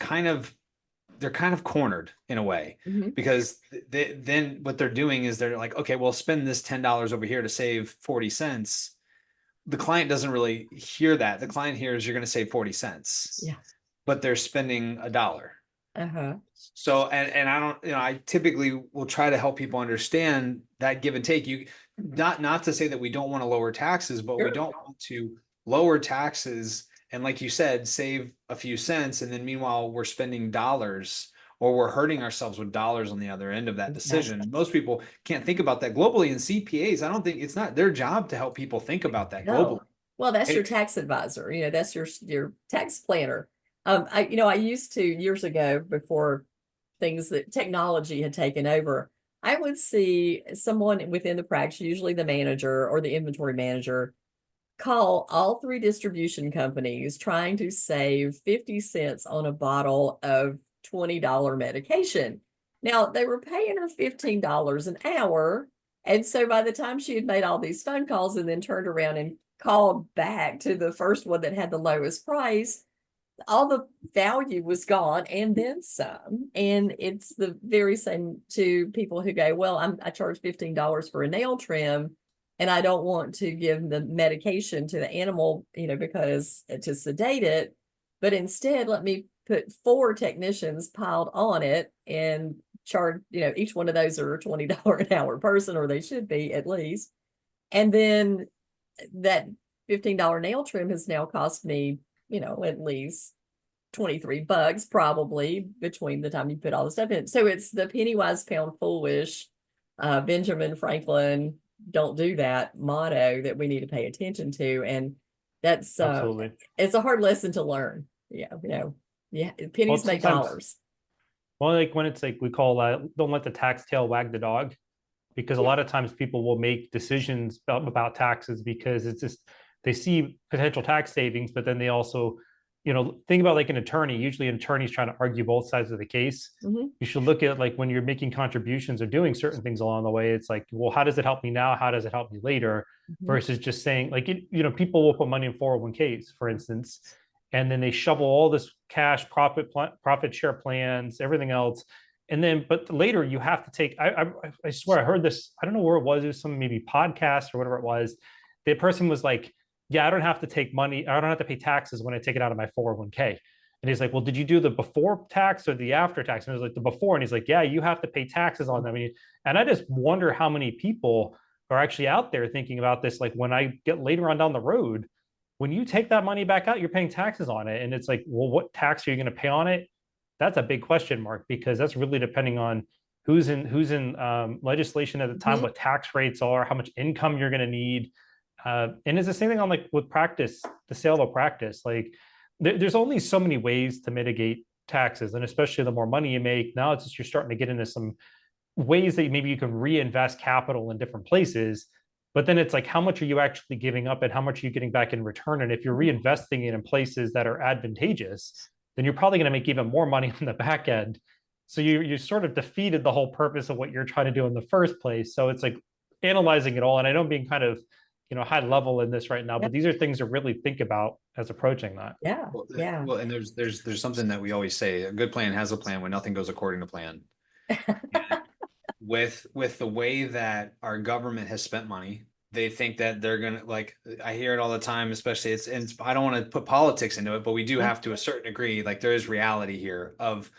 they're kind of cornered in a way, because then what they're doing is they're like, okay, well, spend this $10 over here to save 40 cents. The client doesn't really hear that. The client hears you're going to save 40 cents, but they're spending $1. So, and I don't, I typically will try to help people understand that give and take. You not to say that we don't want to lower taxes, but we don't want to lower taxes and, like you said, save a few cents, and then meanwhile we're spending dollars, or we're hurting ourselves with dollars on the other end of that decision. Most people can't think about that globally, and CPAs, I don't think it's not their job to help people think about that globally. Well, that's your tax advisor. That's your tax planner. I used to, years ago, before things that technology had taken over, I would see someone within the practice, usually the manager or the inventory manager, call all 3 distribution companies trying to save 50 cents on a bottle of $20 medication. Now, they were paying her $15 an hour. And so by the time she had made all these phone calls and then turned around and called back to the first one that had the lowest price, all the value was gone and then some. And it's the very same to people who go, well, I charge $15 for a nail trim, and I don't want to give the medication to the animal, because to sedate it, but instead let me put 4 technicians piled on it and charge, each one of those are a $20 an hour person, or they should be at least. And then that $15 nail trim has now cost me, at least $23 probably between the time you put all the stuff in. So it's the penny wise, pound foolish, Benjamin Franklin don't do that motto that we need to pay attention to. And that's, Absolutely. it's a hard lesson to learn. Yeah. Yeah. Well, Pennies make sometimes, dollars. well, like when it's like we call don't let the tax tail wag the dog, because a Yeah. lot of times people will make decisions about taxes because it's just they see potential tax savings, but then they also, think about like an attorney. Usually, an attorney's trying to argue both sides of the case. Mhm. You should look at like when you're making contributions or doing certain things along the way. It's like, well, how does it help me now? How does it help me later? Mhm. Versus just saying like, people will put money in 401ks, for instance, and then they shovel all this cash, profit share plans, everything else. And then, but later you have to take, I swear I heard this, I don't know where it was some maybe podcast or whatever it was. The person was like, yeah, I don't have to take money. I don't have to pay taxes when I take it out of my 401k. And he's like, well, did you do the before tax or the after tax? And it was like the before. And he's like, yeah, you have to pay taxes on them. I mean, and I just wonder how many people are actually out there thinking about this. Like when I get later on down the road, when you take that money back out, you're paying taxes on it. And it's like, well, what tax are you going to pay on it? That's a big question mark, because that's really depending on who's in legislation at the time, Mhm. what tax rates are, how much income you're going to need. And it's the same thing on like with practice, the sale of practice. Like there's only so many ways to mitigate taxes, and especially the more money you make, now it's just you're starting to get into some ways that maybe you can reinvest capital in different places. But then it's like, how much are you actually giving up and how much are you getting back in return? And if you're reinvesting it in places that are advantageous, then you're probably going to make even more money on the back end. So you sort of defeated the whole purpose of what you're trying to do in the first place. So it's like analyzing it all. And I know I'm being kind of, high level in this right now, Yeah. but these are things to really think about as approaching that. Yeah. Yeah. Well, and there's something that we always say: a good plan has a plan when nothing goes according to plan. With the way that our government has spent money, they think that they're gonna, like, I hear it all the time, especially and I don't want to put politics into it, but we do have to a certain degree. Like there is reality here of,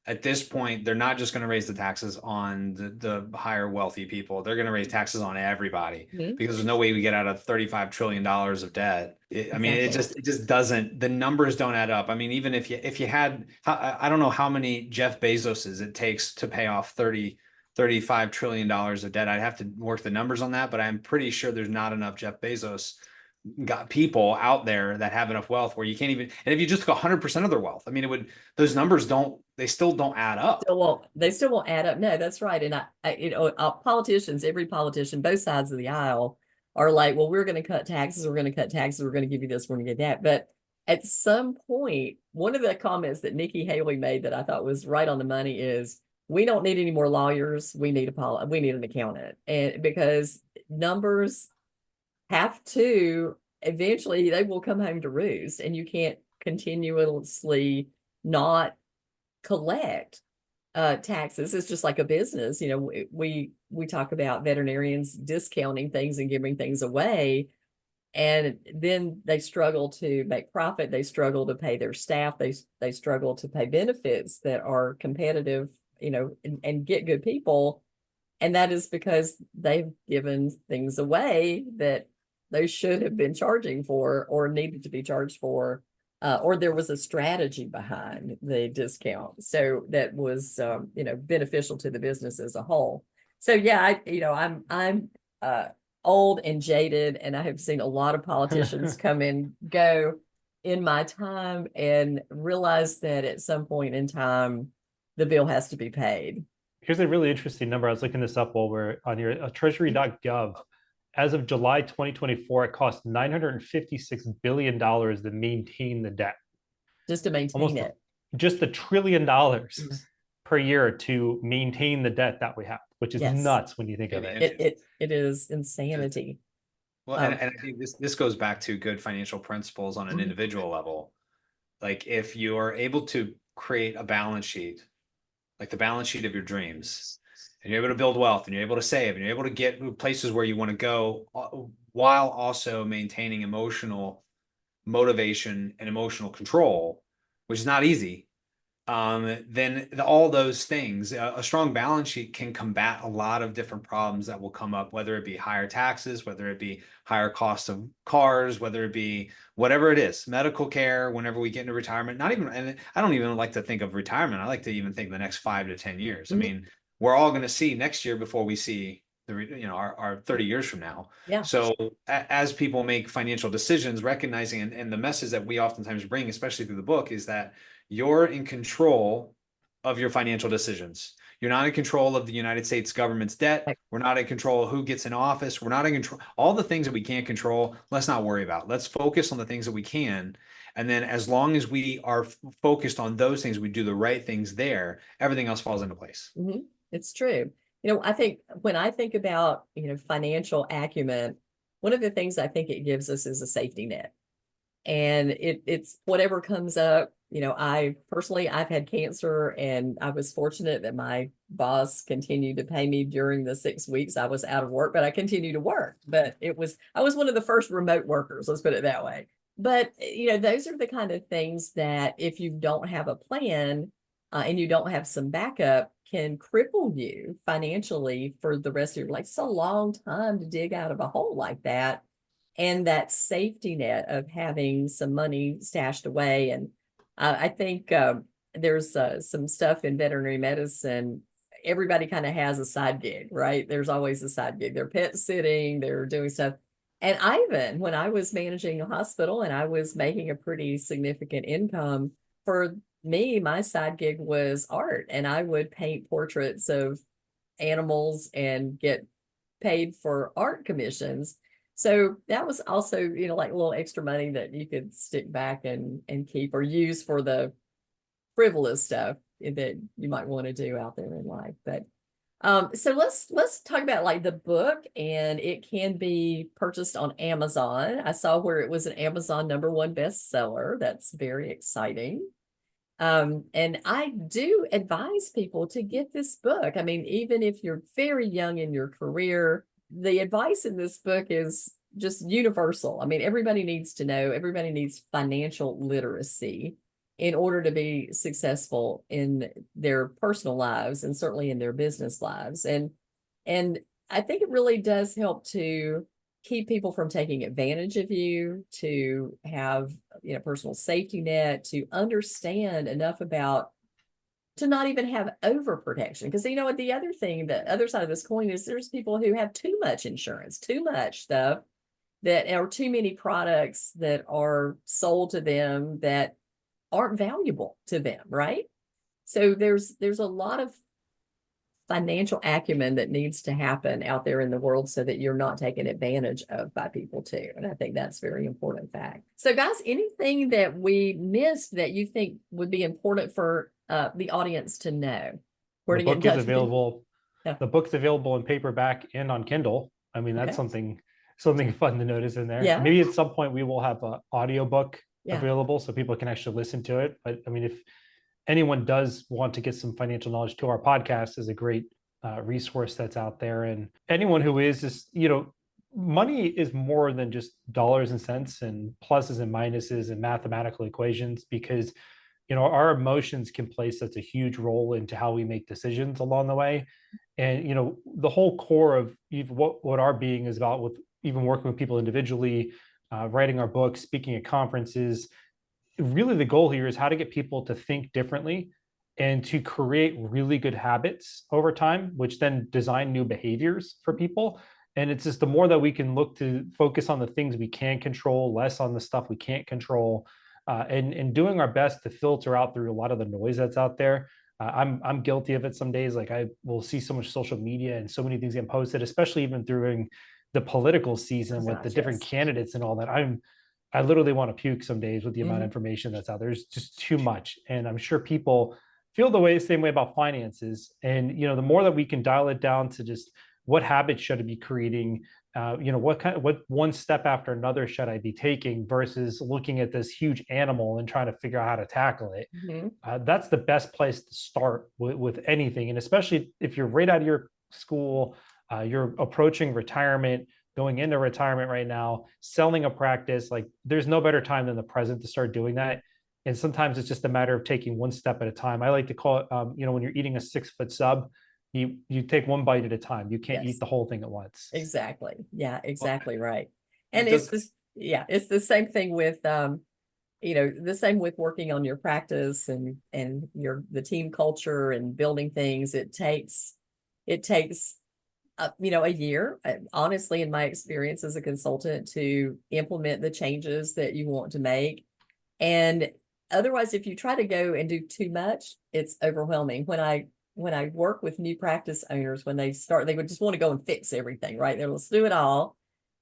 at this point, they're not just going to raise the taxes on the higher wealthy people. They're going to raise taxes on everybody, Mhm. because there's no way we get out of $35 trillion of debt. I mean, it just doesn't, the numbers don't add up. I mean, even if you had, I don't know how many Jeff Bezoses it takes to pay off $35 trillion of debt. I'd have to work the numbers on that, but I'm pretty sure there's not enough Jeff Bezos got people out there that have enough wealth where you can't even, and if you just took 100% of their wealth, I mean, those numbers they still don't add up. They still won't add up. No, that's right. And politicians, every politician, both sides of the aisle are like, well, we're going to cut taxes. We're going to cut taxes. We're going to give you this. We're going to get that. But at some point, one of the comments that Nikki Haley made that I thought was right on the money is, we don't need any more lawyers. We need an accountant. And because numbers have to, eventually they will come home to roost, and you can't continuously not collect taxes. It's just like a business. We talk about veterinarians discounting things and giving things away, and then they struggle to make profit. They struggle to pay their staff. They struggle to pay benefits that are competitive, and get good people. And that is because they've given things away that they should have been charging for or needed to be charged for, or there was a strategy behind the discount. So that was, beneficial to the business as a whole. So yeah, I'm old and jaded, and I have seen a lot of politicians come and go in my time, and realize that at some point in time, the bill has to be paid. Here's a really interesting number. I was looking this up while we're on your treasury.gov. As of July 2024, it cost $956 billion to maintain the debt. Just to maintain it. Just $1 trillion per year to maintain the debt that we have, which is nuts when you think of it. It is insanity. Well, and I think this goes back to good financial principles on an individual level. Like if you are able to create a balance sheet, like the balance sheet of your dreams, and you're able to build wealth, and you're able to save, and you're able to get places where you want to go, while also maintaining emotional motivation and emotional control, which is not easy, then all those things, a strong balance sheet can combat a lot of different problems that will come up, whether it be higher taxes, whether it be higher cost of cars, whether it be whatever it is, medical care, whenever we get into retirement. And I don't even like to think of retirement. I like to even think the next 5 to 10 years. I mean, we're all going to see next year before we see our 30 years from now. Yeah. So as people make financial decisions, recognizing and the message that we oftentimes bring, especially through the book, is that you're in control of your financial decisions. You're not in control of the United States government's debt. We're not in control of who gets in office. We're not in control. All the things that we can't control, let's not worry about. Let's focus on the things that we can. And then as long as we are focused on those things, we do the right things there, everything else falls into place. Mm-hmm. It's true. I think when I think about, financial acumen, one of the things I think it gives us is a safety net. And it's whatever comes up. I've had cancer, and I was fortunate that my boss continued to pay me during the 6 weeks I was out of work, but I continued to work. But I was one of the first remote workers, let's put it that way. But, those are the kind of things that if you don't have a plan and you don't have some backup, can cripple you financially for the rest of your life. It's a long time to dig out of a hole like that. And that safety net of having some money stashed away. And I think there's some stuff in veterinary medicine. Everybody kind of has a side gig, right? There's always a side gig. They're pet sitting, they're doing stuff. And Ivan, when I was managing a hospital and I was making a pretty significant income, for me, my side gig was art, and I would paint portraits of animals and get paid for art commissions. So that was also, like a little extra money that you could stick back and keep or use for the frivolous stuff that you might want to do out there in life. But so let's talk about like the book, and it can be purchased on Amazon. I saw where it was an Amazon #1 bestseller. That's very exciting. And I do advise people to get this book. I mean, even if you're very young in your career, the advice in this book is just universal. I mean, everybody needs to know, everybody needs financial literacy in order to be successful in their personal lives and certainly in their business lives. And I think it really does help to keep people from taking advantage of you, to have, personal safety net, to understand enough about to not even have overprotection. Because what the other thing, the other side of this coin is there's people who have too much insurance, too much stuff, that are too many products that are sold to them that aren't valuable to them, right? So there's a lot of financial acumen that needs to happen out there in the world so that you're not taken advantage of by people too. And I think that's a very important fact. So guys, anything that we missed that you think would be important for the audience to know? Where to get in touch with you? Yeah. The book's available in paperback and on Kindle. I mean, that's something fun to notice in there. Yeah. Maybe at some point we will have an audiobook available so people can actually listen to it. But I mean, if anyone does want to get some financial knowledge to our podcast, is a great resource that's out there. And anyone who is just, money is more than just dollars and cents and pluses and minuses and mathematical equations, because, our emotions can play such a huge role into how we make decisions along the way. And, the whole core of what our being is about, with even working with people individually, writing our books, speaking at conferences, really the goal here is how to get people to think differently and to create really good habits over time, which then design new behaviors for people. And it's just the more that we can look to focus on the things we can control, less on the stuff we can't control, and doing our best to filter out through a lot of the noise that's out there. I'm guilty of it some days. Like, I will see so much social media and so many things get posted, especially even during the political season with the different candidates and all that. I literally want to puke some days with the amount of information that's out there. There's just too much. And I'm sure people feel the same way about finances. And, the more that we can dial it down to just what habits should I be creating, what one step after another should I be taking, versus looking at this huge animal and trying to figure out how to tackle it. That's the best place to start with anything. And especially if you're right out of your school, you're approaching retirement, going into retirement right now, selling a practice, like there's no better time than the present to start doing that. And sometimes it's just a matter of taking one step at a time. I like to call it, when you're eating a 6-foot sub, you take one bite at a time. You can't eat the whole thing at once. Exactly. Yeah, exactly right. And it's the same thing with, the same with working on your practice and the team culture and building things. It takes a year, honestly, in my experience as a consultant, to implement the changes that you want to make. And otherwise, if you try to go and do too much, it's overwhelming. When I work with new practice owners, when they start, they would just want to go and fix everything, right? They're, let's do it all.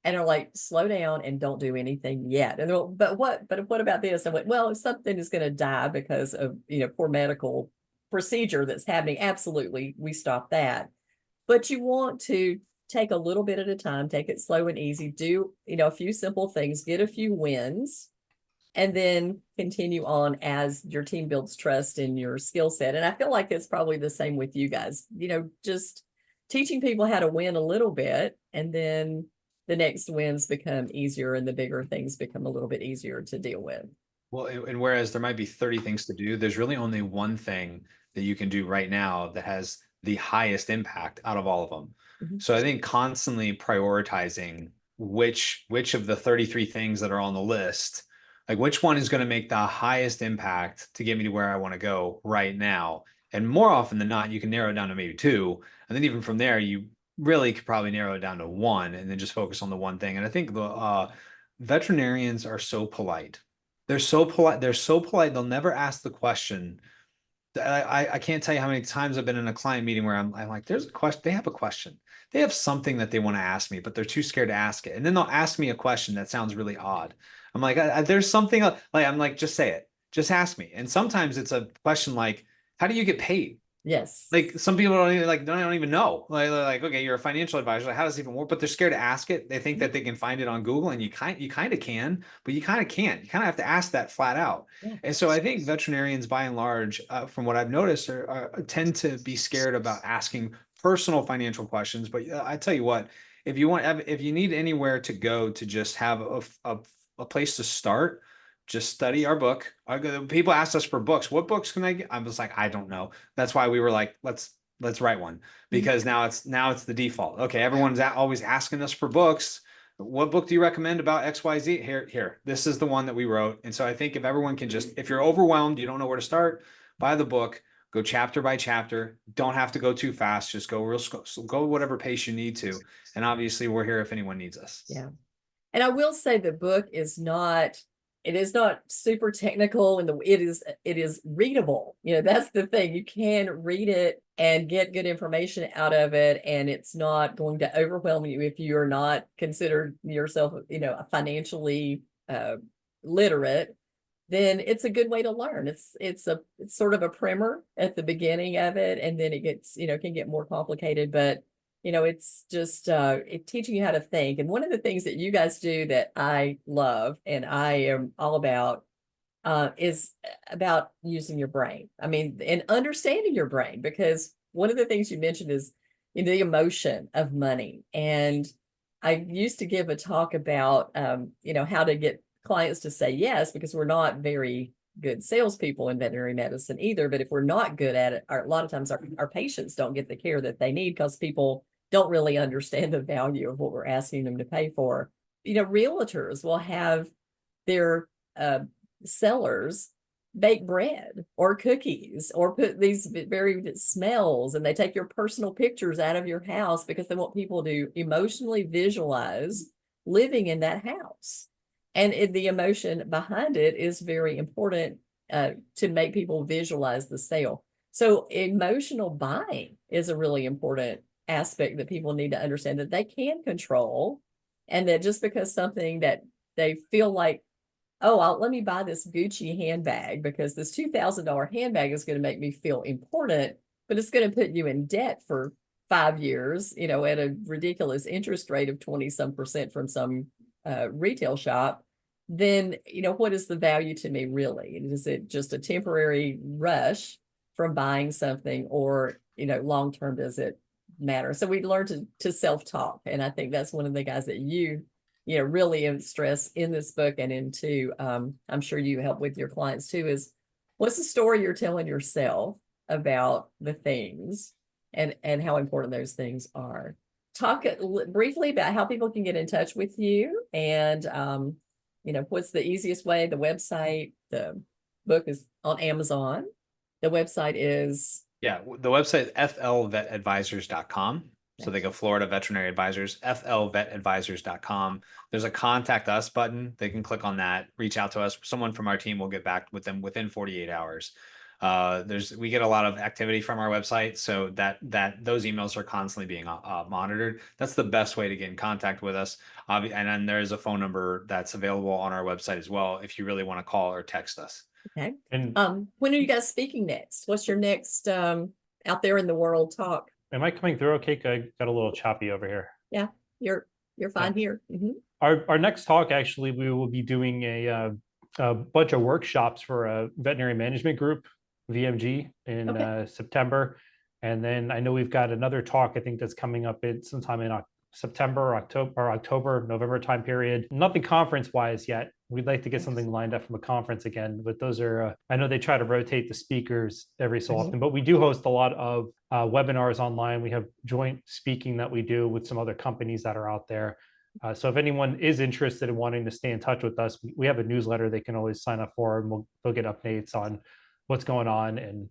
And they're like, slow down and don't do anything yet. And they're, but what about this? I went, well, if something is going to die because of, poor medical procedure that's happening, absolutely, we stop that. But you want to take a little bit at a time, take it slow and easy, do, a few simple things, get a few wins, and then continue on as your team builds trust in your skill set. And I feel like it's probably the same with you guys, just teaching people how to win a little bit, and then the next wins become easier and the bigger things become a little bit easier to deal with. Well, and whereas there might be 30 things to do, there's really only one thing that you can do right now that has the highest impact out of all of them. Mhm. So I think constantly prioritizing which of the 33 things that are on the list, like which one is going to make the highest impact to get me to where I want to go right now. And more often than not, you can narrow it down to maybe two. And then even from there, you really could probably narrow it down to one and then just focus on the one thing. And I think the veterinarians are so polite. They're so polite. They're so polite. They'll never ask the question. I can't tell you how many times I've been in a client meeting where I'm like, there's a question. They have a question. They have something that they want to ask me, but they're too scared to ask it. And then they'll ask me a question that sounds really odd. I'm like, there's something like, I'm like, just say it. Just ask me. And sometimes it's a question like, how do you get paid? Yes. Like some people don't even don't even know. Like, okay, you're a financial advisor. Like, how does it even work? But they're scared to ask it. They think that they can find it on Google, and you kind of can, but you kind of can't. You kind of have to ask that flat out. Yeah. And so I think veterinarians, by and large, from what I've noticed, tend to be scared about asking personal financial questions. But I tell you what, if you need anywhere to go to just have a place to start, just study our book. People asked us for books. What books can I get? I was like, I don't know. That's why we were like, let's write one, because now it's the default. Okay, everyone's always asking us for books. What book do you recommend about XYZ? Here. This is the one that we wrote. And so I think if everyone can just, if you're overwhelmed, you don't know where to start, buy the book, go chapter by chapter. Don't have to go too fast. Just go go whatever pace you need to. And obviously we're here if anyone needs us. Yeah. And I will say the book is not, it is not super technical, and it is readable. That's the thing. You can read it and get good information out of it, and it's not going to overwhelm you if you're not considered yourself, financially literate. Then it's a good way to learn. It's sort of a primer at the beginning of it, and then it gets, can get more complicated, but it's just teaching you how to think. And one of the things that you guys do that I love and I am all about is about using your brain. I mean, and understanding your brain, because one of the things you mentioned is the emotion of money. And I used to give a talk about, how to get clients to say yes, because we're not very good salespeople in veterinary medicine either. But if we're not good at it, a lot of times our patients don't get the care that they need because people don't really understand the value of what we're asking them to pay for. Realtors will have their sellers bake bread or cookies or put these very smells, and they take your personal pictures out of your house because they want people to emotionally visualize living in that house. And the emotion behind it is very important to make people visualize the sale. So emotional buying is a really important aspect that people need to understand, that they can control, and that just because something that they feel like, oh, let me buy this Gucci handbag because this $2,000 handbag is going to make me feel important, but it's going to put you in debt for 5 years, at a ridiculous interest rate of 20% from some retail shop. Then, what is the value to me really? Is it just a temporary rush from buying something, or, long-term, does it matter? So we learn to self-talk. And I think that's one of the guys that you really stress in this book, and into, I'm sure you help with your clients too, is what's the story you're telling yourself about the things and how important those things are. Talk briefly about how people can get in touch with you, and, what's the easiest way. The website, the book is on Amazon. The website is... Yeah, the website is flvetadvisors.com. So they go Florida Veterinary Advisors, flvetadvisors.com. There's a contact us button. They can click on that, reach out to us. Someone from our team will get back with them within 48 hours. We get a lot of activity from our website, so that those emails are constantly being monitored. That's the best way to get in contact with us. And then there's a phone number that's available on our website as well if you really want to call or text us. Okay. And When are you guys speaking next? What's your next out there in the world talk? am I coming through okay? I got a little choppy over here. Yeah, you're fine here. Our next talk, actually, we will be doing a bunch of workshops for a veterinary management group, VMG, in September. And then I know we've got another talk, I think that's coming up sometime in September, October, November time period. Nothing conference wise yet. We'd like to get something lined up from a conference again, but those are, I know they try to rotate the speakers every so often, but we do host a lot of webinars online. We have joint speaking that we do with some other companies that are out there. So if anyone is interested in wanting to stay in touch with us, we have a newsletter they can always sign up for, and they'll get updates on what's going on, and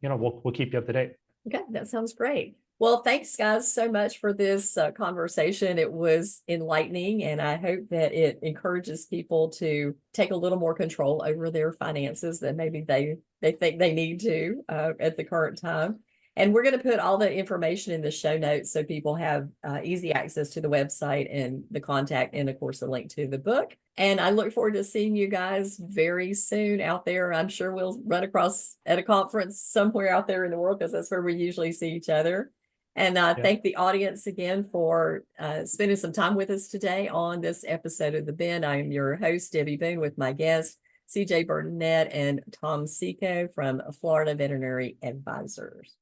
we'll keep you up to date. Okay, that sounds great. Well, thanks guys so much for this conversation. It was enlightening, and I hope that it encourages people to take a little more control over their finances than maybe they think they need to at the current time. And we're going to put all the information in the show notes so people have easy access to the website and the contact, and of course the link to the book. And I look forward to seeing you guys very soon out there. I'm sure we'll run across at a conference somewhere out there in the world, because that's where we usually see each other. And thank the audience again for spending some time with us today on this episode of The Bend. I am your host, Debbie Boone, with my guests, CJ Burnett and Tom Seeko from Florida Veterinary Advisors.